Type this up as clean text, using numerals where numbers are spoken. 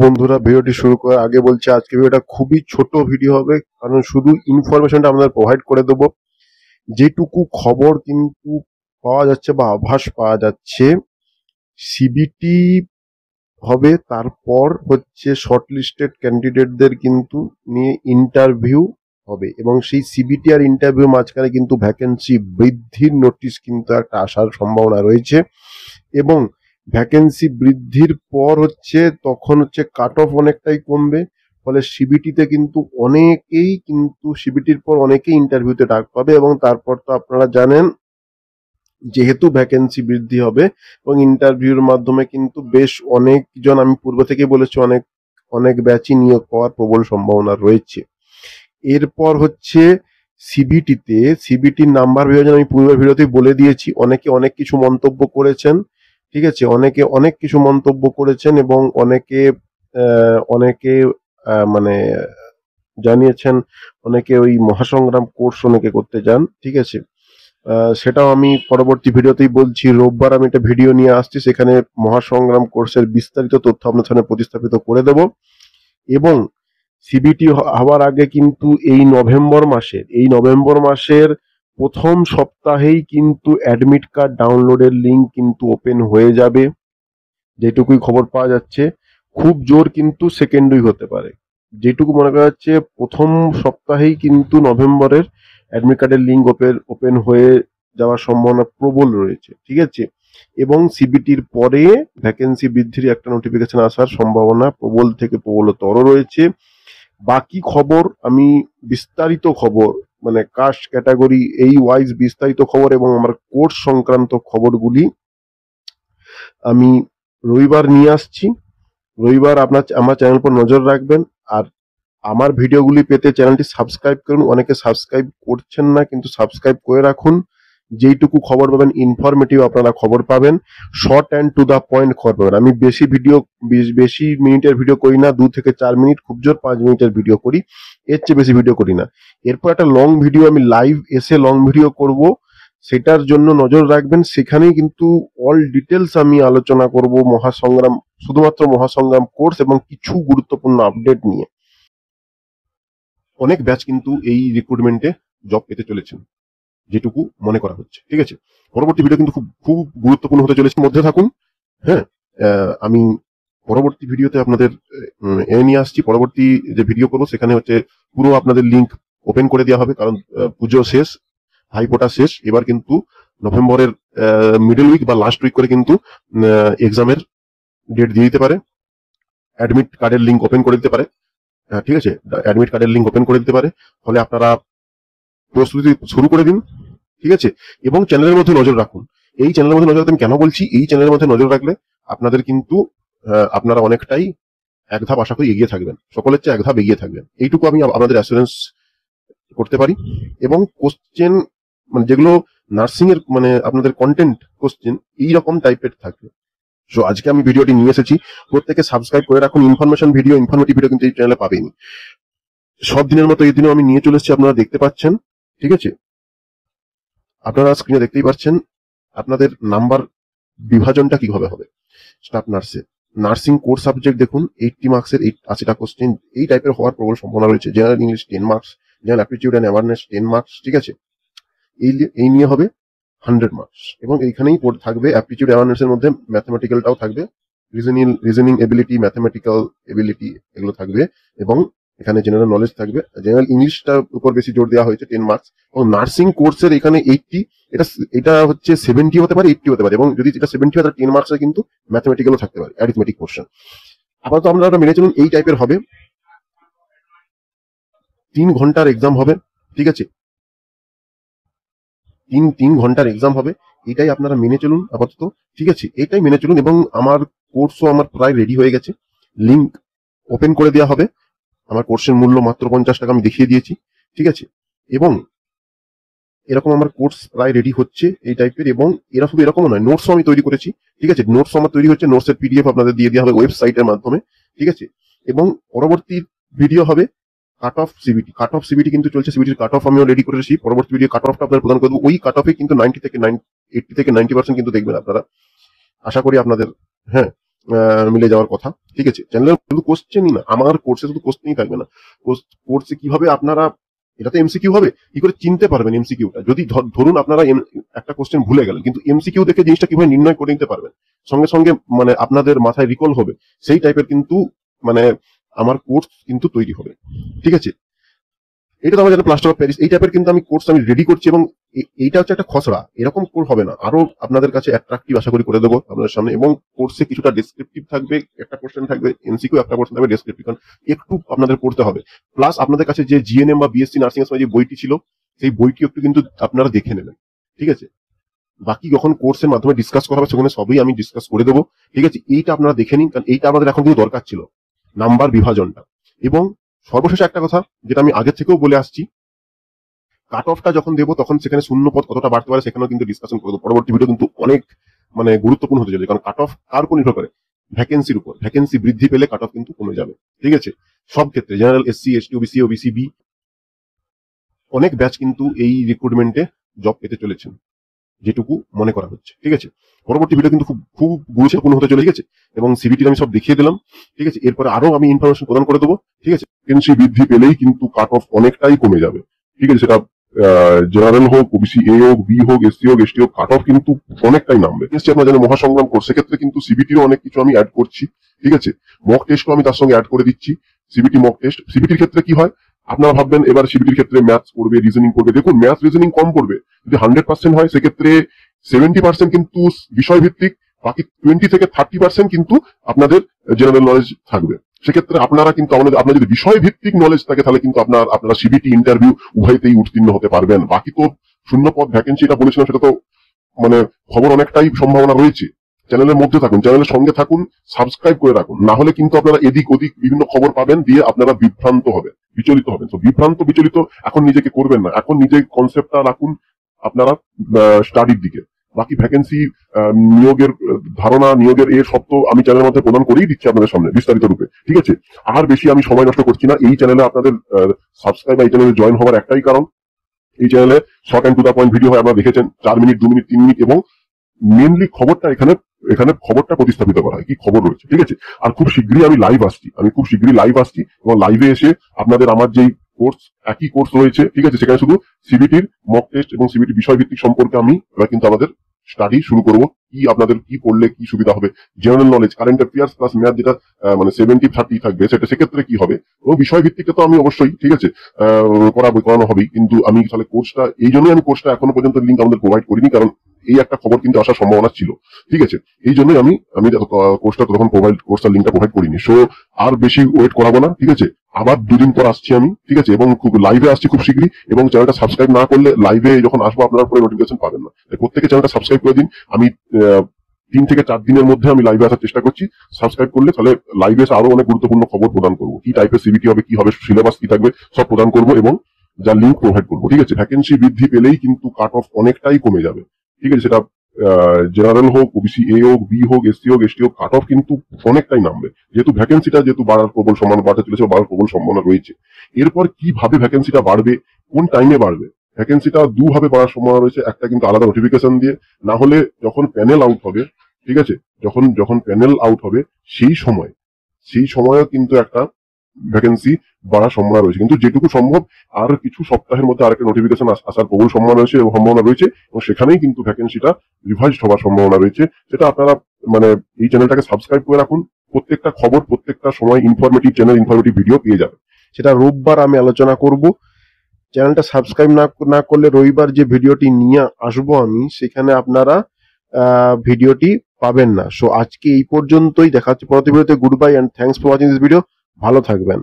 বন্ধুরা, ভিডিওটি শুরু করার আগে বলছি আজকে ভিডিওটা খুবই ছোট ভিডিও হবে, কারণ শুধু ইনফরমেশনটা আপনাদের প্রোভাইড করে দেবো। যেটুকু খবর কিন্তু পাওয়া যাচ্ছে বা আভাস পাওয়া যাচ্ছে, সিবিটি হবে, তারপর হচ্ছে শর্টলিস্টেড ক্যান্ডিডেটদের কিন্তু নিয়ে ইন্টারভিউ হবে, এবং সেই সিবিটি আর ইন্টারভিউ মাঝখানে কিন্তু ভ্যাকেন্সি বৃদ্ধির নোটিশ কিন্তু একটা আসার সম্ভাবনা রয়েছে। এবং ভ্যাকেন্সি বৃদ্ধির পর হচ্ছে তখন হচ্ছে কাট অফ অনেকটাই কমবে। ফলে সিবিটিতে কিন্তু সিবিটির পর অনেকেই ইন্টারভিউতে ডাক পাবে, এবং তারপর তো আপনারা জানেন, যেহেতু ভ্যাকেন্সি বৃদ্ধি হবে এবং ইন্টারভিউর মাধ্যমে কিন্তু বেশ অনেকজন, আমি পূর্ব থেকে বলেছি, অনেক অনেক ব্যাচই নিয়োগ পাওয়ার প্রবল সম্ভাবনা রয়েছে। এরপর হচ্ছে সিবিটির নাম্বার বিভাজন আমি পূর্বের ভিডিওতেই বলে দিয়েছি। অনেকে অনেক কিছু মন্তব্য করেছেন, ঠিক আছে, অনেকে অনেক কিছু মন্তব্য করেছেন, এবং অনেকে অনেকে মানে জানিয়েছেন, অনেকে ওই মহাসংগ্রাম কোর্স অনেকে করতে যান, ঠিক আছে। সেটাও আমি পরবর্তী ভিডিওতেই বলছি। রোববার আমি একটা ভিডিও নিয়ে আসছি, সেখানে মহাসংগ্রাম কোর্সের বিস্তারিত তথ্য আপনার সামনে প্রতিস্থাপিত করে দেব। এবং সিবিটি হওয়ার আগে কিন্তু এই নভেম্বর মাসের প্রথম সপ্তাহেই কিন্তু অ্যাডমিট কার্ড ডাউনলোডের লিঙ্ক কিন্তু ওপেন হয়ে যাবে, যেটুকুই খবর পাওয়া যাচ্ছে। খুব জোর কিন্তু সেকেন্ড উইক হতে পারে, যেটুকু মনে করা যাচ্ছে প্রথম সপ্তাহেই কিন্তু নভেম্বরের অ্যাডমিট কার্ডের লিঙ্ক ওপেন হয়ে যাওয়ার সম্ভাবনা প্রবল রয়েছে, ঠিক আছে। এবং সিবিটির পরে ভ্যাকেন্সি বৃদ্ধির একটা নোটিফিকেশন আসার সম্ভাবনা প্রবল থেকে প্রবলতর রয়েছে। বাকি খবর আমি বিস্তারিত খবর, মানে কাস্ট ক্যাটাগরি এই ওয়াইজ বিস্তারিত খবর এবং আমার কোর্স সংক্রান্ত খবরগুলি আমি রবিবার নিয়ে আসছি। রবিবার আমার চ্যানেল পর নজর রাখবেন। আর আমার ভিডিওগুলি পেতে চ্যানেলটি সাবস্ক্রাইব করুন। অনেকে সাবস্ক্রাইব করছেন না, কিন্তু সাবস্ক্রাইব করে রাখুন। যেইটুকু খবর পাবেন ইনফরমেটিভ আপনারা খবর পাবেন, short and to the point খবর পাবেন। আমি বেশি মিনিটের ভিডিও করি না, 2 থেকে 4 মিনিট, খুব জোর 5 মিনিটের ভিডিও করি, এর চেয়ে বেশি ভিডিও করি না। এরপর একটা লং ভিডিও আমি লাইভ এসে লং ভিডিও করব, সেটার জন্য নজর রাখবেন। সেখানেই কিন্তু অল ডিটেলস আমি আলোচনা করব মহাসংগ্রাম, শুধুমাত্র মহাসংগ্রাম কোর্স এবং কিছু গুরুত্বপূর্ণ আপডেট নিয়ে। অনেক ব্যাচ কিন্তু এই রিক্রুটমেন্টে জব পেতে চলেছেন, যেটুকু মনে করা হচ্ছে, ঠিক আছে। পরবর্তী ভিডিও কিন্তু খুব খুব গুরুত্বপূর্ণ হতে চলেছে, মধ্যে থাকুন। হ্যাঁ, আমি পরবর্তী ভিডিওতে আপনাদের নিয়ে আসছি। পরবর্তী যে ভিডিও করবো সেখানে হচ্ছে পুরো আপনাদের লিঙ্ক ওপেন করে দেওয়া হবে, কারণ পুজো শেষ, হাইফোটা শেষ। এবার কিন্তু নভেম্বরের মিডল উইক বা লাস্ট উইক করে কিন্তু এক্সামের ডেট দিয়ে দিতে পারে, অ্যাডমিট কার্ডের লিঙ্ক ওপেন করে দিতে পারে, ঠিক আছে, অ্যাডমিট কার্ডের লিঙ্ক ওপেন করে দিতে পারে। ফলে আপনারা প্রস্তুতি শুরু করে দিন, ঠিক আছে। এবং চ্যানেলের মধ্যে নজর রাখুন। এই চ্যানেলের মধ্যে নজর রাখতে আমি কেন বলছি, এই চ্যানেলের মধ্যে নজর রাখলে আপনাদের কিন্তু আপনারা অনেকটাই এক ধাপ আশা করি এগিয়ে থাকবেন, সকলের চেয়ে এক ধাপ এগিয়ে থাকবেন, এইটুকু আমি আপনাদের অ্যাসুরেন্স করতে পারি। এবং কোশ্চেন, মানে যেগুলো নার্সিং এর, মানে আপনাদের কন্টেন্ট কোশ্চেন এইরকম টাইপের থাকবে। সো আজকে আমি ভিডিওটি নিয়ে এসেছি, প্রত্যেকে সাবস্ক্রাইব করে রাখুন। ইনফরমেটিভ ভিডিও কিন্তু এই চ্যানেলে পাবেনি। সব দিনের মতো এই দিনও আমি নিয়ে চলে এসেছি, আপনারা দেখতে পাচ্ছেন, ঠিক আছে। আপনারা স্ক্রিনে দেখতেই পাচ্ছেন আপনাদের নাম্বার বিভাজনটা কিভাবে হবে। স্টাফ নার্সে নার্সিং কোর্স সাবজেক্ট দেখুন, 80 মার্কসের 80টা কোশ্চেন এই টাইপের হওয়ার প্রবল সম্ভাবনা রয়েছে। General English 10 marks, general aptitude and awareness 10 marks, ঠিক আছে। এই নিয়ে হবে 100 মার্কস, এবং এইখানেই থাকবে অ্যাপটিটিউড অ্যাওয়ারনেস এর মধ্যে ম্যাথমেটিক্যালটাও থাকবে, রিজনিং এবিলিটি, ম্যাথমেটিক্যাল এবিলিটি, এগুলো থাকবে। এবং এখানে জেনারেল নলেজ থাকবে। জেনারেল ইংলিশটার উপর বেশি জোর দেওয়া হয়েছে, 10 মার্কস। এবং নার্সিং কোর্সের এখানে 80, এটা হচ্ছে 70 হতে পারে, 80 হতে পারে। এবং যদি এটা 70 হয় তাহলে 10 মার্কসে কিন্তু ম্যাথমেটিক্যালও থাকতে পারে, অ্যারিথমেটিক পোর্শন। আপাতত আমরা মেনে চলুন এই টাইপের হবে। 3 ঘন্টার এক্সাম হবে, ঠিক আছে, 3 ঘন্টার এক্সাম হবে। এটাই আপনারা মেনে চলুন আপাতত, ঠিক আছে, এইটাই মেনে চলুন। এবং আমার কোর্সও আমার প্রায় রেডি হয়ে গেছে, লিঙ্ক ওপেন করে দেওয়া হবে। আমার কোর্সের মূল্য মাত্র 50 টাকা, আমি দেখিয়ে দিয়েছি, ঠিক আছে। এবং এরকম আমার কোর্স প্রায় রেডি হচ্ছে এই টাইপের। এবং এরা শুধু এরকম নয়, নোটসও আমি তৈরি করেছি, ঠিক আছে। নোটস আমার তৈরি হচ্ছে, নোটসের পিডিএফ আপনাদের দিয়ে দেওয়া হবে ওয়েবসাইটের মাধ্যমে, ঠিক আছে। এবং পরবর্তী ভিডিও হবে কাট অফ সিবিটি কিন্তু চলছে, সিবিটির কাট অফ আমিও রেডি করেছি। পরবর্তী ভিডিও কাট অফটা আপনাদের প্রদান করবো। ওই কাট অফে কিন্তু 80 থেকে 90% কিন্তু দেখবেন আপনারা, আশা করি আপনাদের। হ্যাঁ, মিলে যাওয়ার কথা। ঠিক আছে, চ্যানেলের শুধু কোশ্চেনই না, আমার কোর্সে শুধু কোশ্চেনই থাকবে না। কোর্সে কিভাবে আপনারা, এটাতে এমসিকিউ হবে, কি করে চিনতে পারবেন এমসিকিউটা? যদি ধরুন আপনারা একটা কোশ্চেন ভুলে গেলেন, কিন্তু এমসিকিউ দেখে জিনিসটা কিভাবে নির্ণয় করে নিতে পারবেন, সঙ্গে সঙ্গে মানে আপনাদের মাথায় রিকল হবে, সেই টাইপের কিন্তু মানে আমার কোর্স কিন্তু তৈরি হবে। ঠিক আছে, এটা তো আমার জানা প্লাস্টার অফ প্যারিস, এই টাইপের কিন্তু আমি কোর্স আমি রেডি করছি, এবং এইটা হচ্ছে একটা খসড়া, এরকম কোর্স হবে না, আরো আপনাদের কাছে অ্যাট্রাকটিভ আশা করি করে দেবো আপনাদের সামনে। এবং কোর্সে কিছুটা ডেসক্রিপটিভ থাকবে, একটা কোশ্চেন থাকবে এমসিকিউ, একটা কোশ্চেন থাকবে ডেসক্রিপটিভ, কারণ একটু আপনাদের পড়তে হবে। প্লাস আপনাদের কাছে যে জিএনএম বা বিএসসি নার্সিং এর সময় যে বইটি ছিল, সেই বইটি একটু কিন্তু আপনারা দেখে নেবেন। ঠিক আছে, বাকি যখন কোর্সের মাধ্যমে ডিসকাস করা হবে সেখানে সবই আমি ডিসকাস করে দেবো। ঠিক আছে, এইটা আপনারা দেখে নিন, কারণ এইটা আমাদের এখন কিন্তু দরকার ছিল, নাম্বার বিভাজনটা। এবং সর্বশেষে একটা কথা যেটা আমি আগে থেকেও বলে আসছি, কাট অফটা যখন দেবো তখন সেখানে শূন্য পদ কতটা বাড়তে পারে সেখানেও কিন্তু ডিসকাশন করবো। পরবর্তী ভিডিও কিন্তু অনেক মানে গুরুত্বপূর্ণ হতে চলেছে, কারণ কাট অফ কার উপর নির্ভর করে? ভ্যাকেন্সির উপর। ভ্যাকেন্সি বৃদ্ধি পেলে কাট অফ কিন্তু কমে যাবে। ঠিক আছে, সব ক্ষেত্রে general, SC, ST, OBC, OBC B, অনেক ব্যাচ কিন্তু এই রিক্রুটমেন্টে জব পেতে চলেছেন, যেটুকু মনে করা হচ্ছে। ঠিক আছে, পরবর্তী ভিডিও কিন্তু খুব খুব গুরুত্বপূর্ণ হতে চলে। ঠিক আছে, এবং সিবিটি আমি সব দেখিয়ে দিলাম। ঠিক আছে, এরপরে আরো আমি ইনফরমেশন প্রদান করে দেবো। ঠিক আছে, ভ্যাকেন্সি বৃদ্ধি পেলেই কিন্তু কাট অফ অনেকটাই কমে যাবে। ঠিক আছে, সেটা জেনারেল হোক, ওবিসি এ হোক, বি হোক, এসসি হোক, এসটি হোক, কাট অফ কিন্তু অনেকটাই নামবে। আপনার জানেন মহাসংগ্রাম কোর্স, সেক্ষেত্রে কিন্তু সিবিটিরও অনেক কিছু আমি অ্যাড করছি। ঠিক আছে, মক টেস্টও আমি তার সঙ্গে অ্যাড করে দিচ্ছি। সিবিটি মক টেস্ট, সিবিটির ক্ষেত্রে কি হয় আপনারা ভাববেন এবার সিবিটির ক্ষেত্রে ম্যাথস পড়বে, রিজনিং পড়বে। দেখুন, ম্যাথস রিজনিং কম পড়বে, যদি 100% হয় সেক্ষেত্রে 70% কিন্তু বিষয় ভিত্তিক, বাকি 20 থেকে 30% কিন্তু আপনাদের জেনারেল নলেজ থাকবে। সেক্ষেত্রে আপনারা কিন্তু আপনার যদি বিষয় ভিত্তিক নলেজ থাকে তাহলে কিন্তু আপনারা সিবিটি, ইন্টারভিউ উভয়তেই উত্তীর্ণ হতে পারবেন। বাকি তো শূন্য পদ ভ্যাকেন্সি এটা বলেছিলাম, সেটা তো মানে খবর অনেকটাই সম্ভাবনা রয়েছে। চ্যানেলের মধ্যে থাকুন, চ্যানেলের সঙ্গে থাকুন, সাবস্ক্রাইব করে রাখুন, না হলে কিন্তু আপনারা এদিক ওদিক বিভিন্ন খবর পাবেন, দিয়ে আপনারা বিভ্রান্ত হবেন, বিচলিত হবেন। তো বিচলিত এখন নিজেকে করবেন না, এখন নিজে কনসেপ্টটা রাখুন আপনারা স্টাডির দিকে। বাকি ভ্যাকেন্সি, নিয়োগের ধারণা, নিয়োগের সব তো আমি চ্যানেলের মধ্যে প্রদান করেই দিচ্ছি আপনাদের সামনে বিস্তারিত রূপে। ঠিক আছে, আর বেশি আমি সময় নষ্ট করছি না। এই চ্যানেলে আপনাদের সাবস্ক্রাইব বা এই চ্যানেলে জয়েন হওয়ার একটাই কারণ, এই চ্যানেলে short and to the point video হয়, আপনারা দেখেছেন 4 মিনিট, 2 মিনিট, 3 মিনিট, এবং মেনলি খবরটা এখানে খবরটা প্রতিস্থাপিত করা হয়, কি খবর রয়েছে। ঠিক আছে, আর খুব শীঘ্রই আমি লাইভ আসছি, এবং লাইভে এসে আপনাদের আমার যেই কোর্স, একই কোর্স রয়েছে। ঠিক আছে, সেখানে শুধু সিবিটির মক টেস্ট এবং সিবিটি বিষয় ভিত্তিক সম্পর্কে আমি এবার কিন্তু আমাদের স্টাডি শুরু করব। কি আপনাদের কি পড়লে কি সুবিধা হবে, general knowledge, current affairs plus math, যেটা মানে 70-30 থাকবে, সেক্ষেত্রে কি হবে, এবং বিষয় ভিত্তিকটা তো আমি অবশ্যই ঠিক আছে করানো হবেই। কিন্তু আমি তাহলে কোর্সটা, এই জন্যই আমি কোর্সটা এখনো পর্যন্ত লিঙ্ক আমাদের প্রোভাইড করিনি, কারণ এই একটা খবর কিন্তু আসার সম্ভাবনা ছিল। ঠিক আছে, এই জন্যই আমি কোর্সটা তখন কোর্সটার লিঙ্কটা প্রোভাইড করিনি। সো আর বেশি ওয়েট করাবো না। ঠিক আছে, আবার 2 দিন পর আসছি আমি। ঠিক আছে, এবং খুব লাইভে আসছি খুব শীঘ্রই, এবং চ্যানেলটা সাবস্ক্রাইব না করলে লাইভে যখন আসবো আপনারা পরে নোটিফিকেশন পাবেন না। প্রত্যেকে চ্যানেলটা সাবস্ক্রাইব করে দিন। আমি 3 থেকে 4 দিনের মধ্যে আমি লাইভে আসার চেষ্টা করছি। সাবস্ক্রাইব করলে তাহলে লাইভে এসে আরো অনেক গুরুত্বপূর্ণ খবর প্রদান করবো, কি টাইপের সিবিটি হবে, কি হবে, সিলেবাস কি থাকবে, সব প্রদান করবো, এবং যার লিঙ্ক প্রোভাইড করবো। ঠিক আছে, ভ্যাকেন্সি বৃদ্ধি পেলেই কিন্তু কাট অফ অনেকটাই কমে যাবে। ঠিক আছে, সেটা জেনারেল হোক, ওবিসি এ হোক, বি হোক, এসসি হোক, এসটি হোক, কাট অফ কিন্তু অনেকটাই নামবে, যেহেতু ভ্যাকেন্সিটা বাড়ার প্রবল সম্ভাবনা, বাড়তে চলেছে, বাড়ার প্রবল সম্ভাবনা রয়েছে। এরপর কিভাবে ভ্যাকেন্সিটা বাড়বে, কোন টাইমে বাড়বে? ভ্যাকেন্সিটা 2 ভাবে বাড়ার সম্ভাবনা রয়েছে। একটা কিন্তু আলাদা নোটিফিকেশন দিয়ে, না হলে যখন প্যানেল আউট হবে, ঠিক আছে, যখন প্যানেল আউট হবে সেই সময়ও কিন্তু একটা ভ্যাকেন্সি বাড়ার সম্ভাবনা রয়েছে। কিন্তু যেটুকু সম্ভব আর কিছু সপ্তাহের মধ্যে আরেকটা নোটিফিকেশন আসার প্রবল সম্ভাবনা রয়েছে, এবং সেখানেই কিন্তু ভ্যাকেন্সিটা রিভাইজড হওয়ার সম্ভাবনা রয়েছে। সেটা আপনারা মানে এই চ্যানেলটাকে সাবস্ক্রাইব করে রাখুন, প্রত্যেকটা খবর, প্রত্যেকটা সময় ইনফরমেটিভ চ্যানেল, ইনফরমেটিভ ভিডিও পেয়ে যাবে। সেটা রোববার আমি আলোচনা করব। চ্যানেলটা সাবস্ক্রাইব না করলে রবিবার যে ভিডিওটি নিয়ে আসবো আমি, সেখানে আপনারা ভিডিওটি পাবেন না। সো আজকে এই পর্যন্তই, দেখা হচ্ছে পরবর্তী ভিডিওতে। Good bye and thanks for watching this video. ভালো থাকবেন।